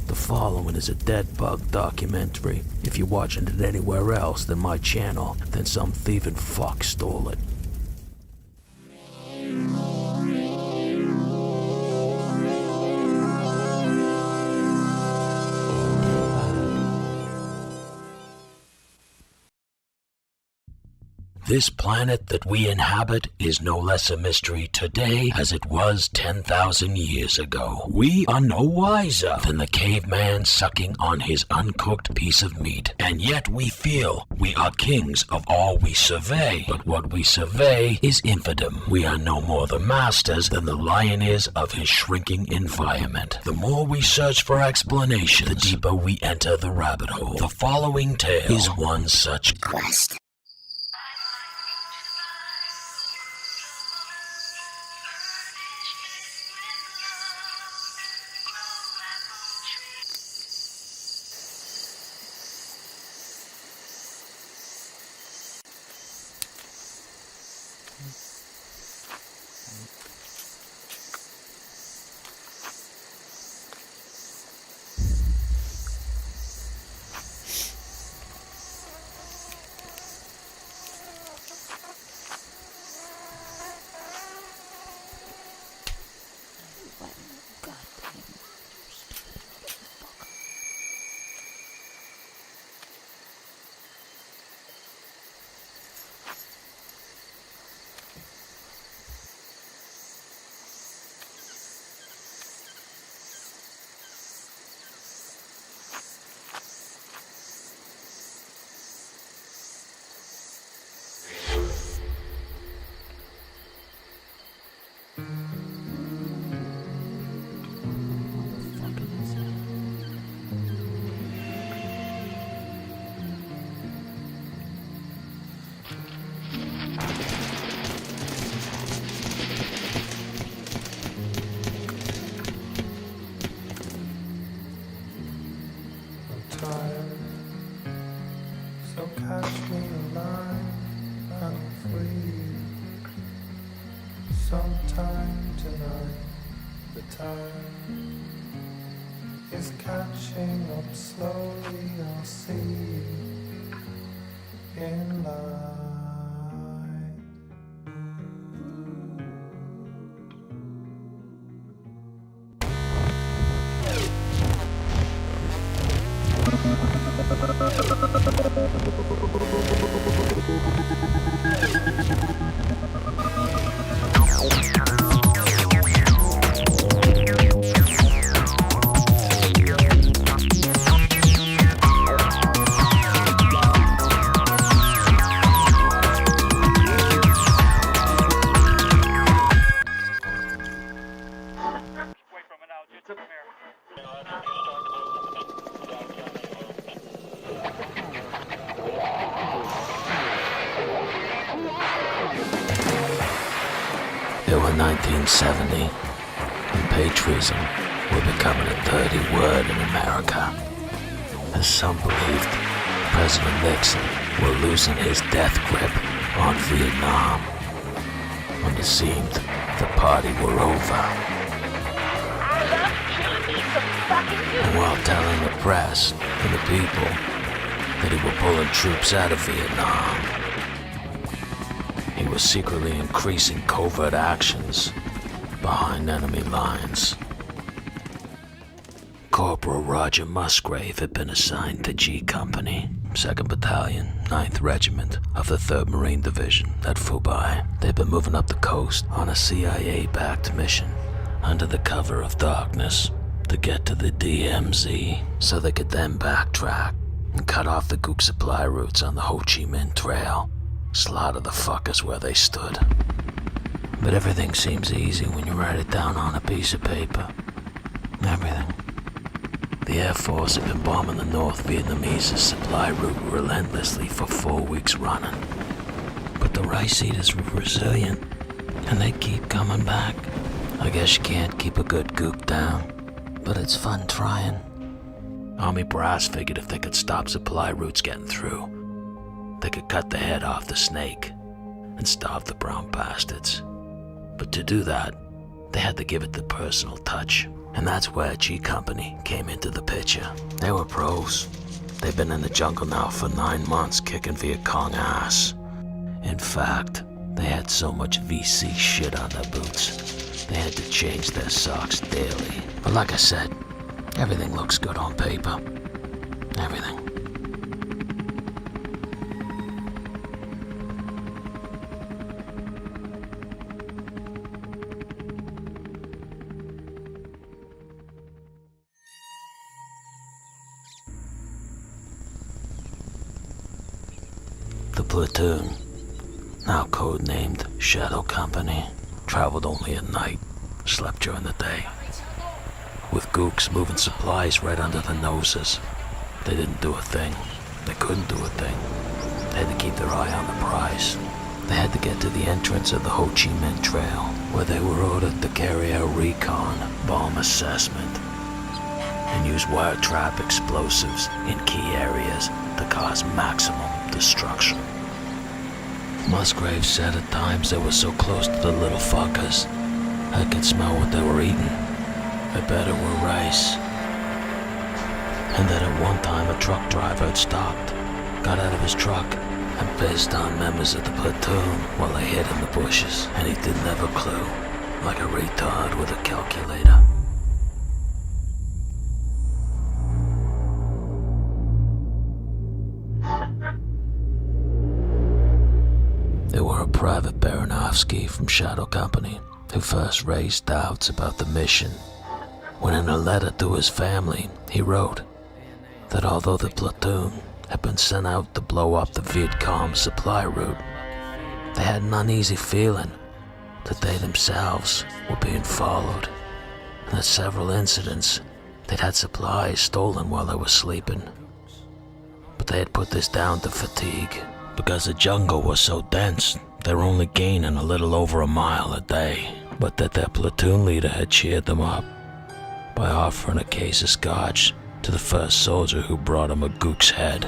The following is a dead bug documentary. If you're watching it anywhere else than my channel, then some thieving fuck stole it. This planet that we inhabit is no less a mystery today as it was 10,000 years ago. We are no wiser than the caveman sucking on his uncooked piece of meat, and yet we feel we are kings of all we survey. But what we survey is infidom. We are no more the masters than the lion is of his shrinking environment. The more we search for explanations, the deeper we enter the rabbit hole. The following tale is one such quest. So catch me alive and I'll free you. Sometime tonight, the time is catching up slowly. I'll see you in light. It was 1970, and patriotism were becoming a dirty word in America. As some believed, President Nixon were losing his death grip on Vietnam. When it seemed the party were over. And while telling the press and the people that he were pulling troops out of Vietnam, he was secretly increasing covert actions behind enemy lines. Corporal Roger Musgrave had been assigned to G Company, 2nd Battalion, 9th Regiment of the 3rd Marine Division at Phubai. They'd been moving up the coast on a CIA-backed mission under the cover of darkness to get to the DMZ so they could then backtrack and cut off the gook supply routes on the Ho Chi Minh Trail. Slaughter the fuckers where they stood. But everything seems easy when you write it down on a piece of paper. Everything. The Air Force had been bombing the North Vietnamese supply route relentlessly for 4 weeks running. But the rice eaters were resilient, and they keep coming back. I guess you can't keep a good gook down, but it's fun trying. Army brass figured if they could stop supply routes getting through, they could cut the head off the snake and starve the brown bastards. But to do that, they had to give it the personal touch And that's where G Company came into the picture. They were pros. They've been in the jungle now for 9 months kicking Viet Cong ass. In fact, they had so much VC shit on their boots, they had to change their socks daily. But like I said, everything looks good on paper. Everything. The platoon, now codenamed Shadow Company, traveled only at night, slept during the day. With gooks moving supplies right under their noses, they didn't do a thing. They couldn't do a thing. They had to keep their eye on the prize. They had to get to the entrance of the Ho Chi Minh Trail, where they were ordered to carry out recon, bomb assessment, and use wire trap explosives in key areas to cause maximum destruction. Musgrave said at times they were so close to the little fuckers, I could smell what they were eating. I bet it were rice. And that at one time a truck driver had stopped, got out of his truck, and pissed on members of the platoon while they hid in the bushes, and he didn't have a clue, like a retard with a calculator. They were a Private Baranovsky from Shadow Company who first raised doubts about the mission, when in a letter to his family he wrote that although the platoon had been sent out to blow up the Viet Cong supply route, they had an uneasy feeling that they themselves were being followed, and at several incidents they'd had supplies stolen while they were sleeping. But they had put this down to fatigue, because the jungle was so dense they were only gaining a little over a mile a day, but that their platoon leader had cheered them up by offering a case of scotch to the first soldier who brought him a gook's head.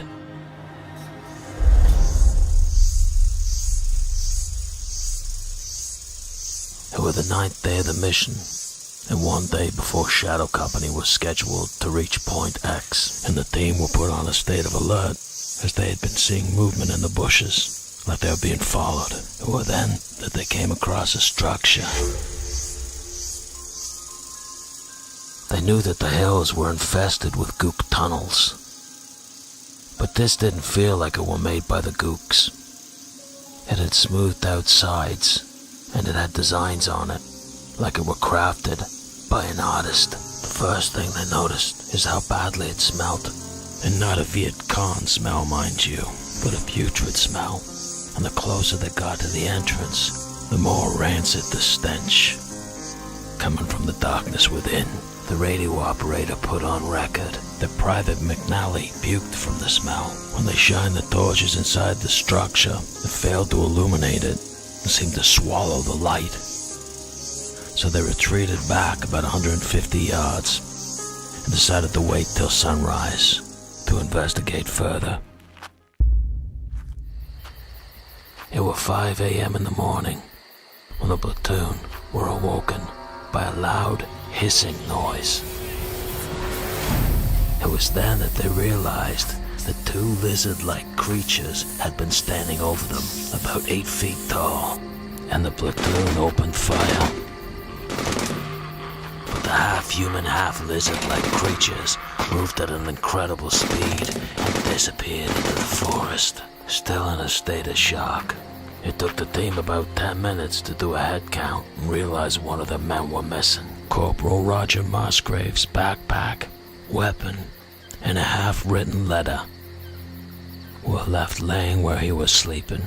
It was the 9th day of the mission, and one day before Shadow Company was scheduled to reach Point X, and the team were put on a state of alert as they had been seeing movement in the bushes, like they were being followed. It was then that they came across a structure. They knew that the hills were infested with gook tunnels, but this didn't feel like it were made by the gooks. It had smoothed out sides, and it had designs on it, like it were crafted by an artist. The first thing they noticed is how badly it smelled, and not a Viet Cong smell, mind you, but a putrid smell. And the closer they got to the entrance, the more rancid the stench, coming from the darkness within. The radio operator put on record that Private McNally puked from the smell. When they shined the torches inside the structure, it failed to illuminate it and seemed to swallow the light. So they retreated back about 150 yards and decided to wait till sunrise to investigate further. It was 5 a.m. in the morning when the platoon were awoken by a loud hissing noise. It was then that they realized that 2 lizard-like creatures had been standing over them, about 8 feet tall, and the platoon opened fire. But the half-human, half-lizard-like creatures moved at an incredible speed and disappeared into the forest, still in a state of shock. It took the team about 10 minutes to do a head count and realize one of their men were missing. Corporal Roger Musgrave's backpack, weapon, and a half-written letter were left laying where he was sleeping.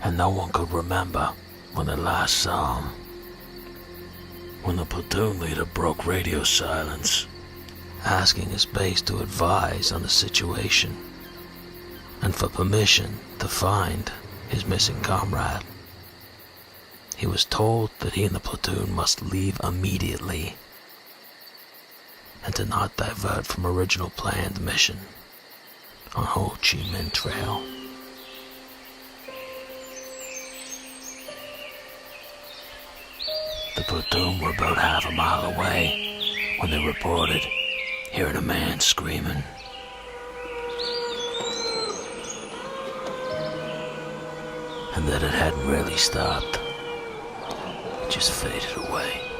And no one could remember when they last saw him. When the platoon leader broke radio silence, asking his base to advise on the situation and for permission to find his missing comrade, he was told that he and the platoon must leave immediately and to not divert from original planned mission on Ho Chi Minh Trail. The platoon were about half a mile away when they reported hearing a man screaming. And that it hadn't really stopped. It just faded away.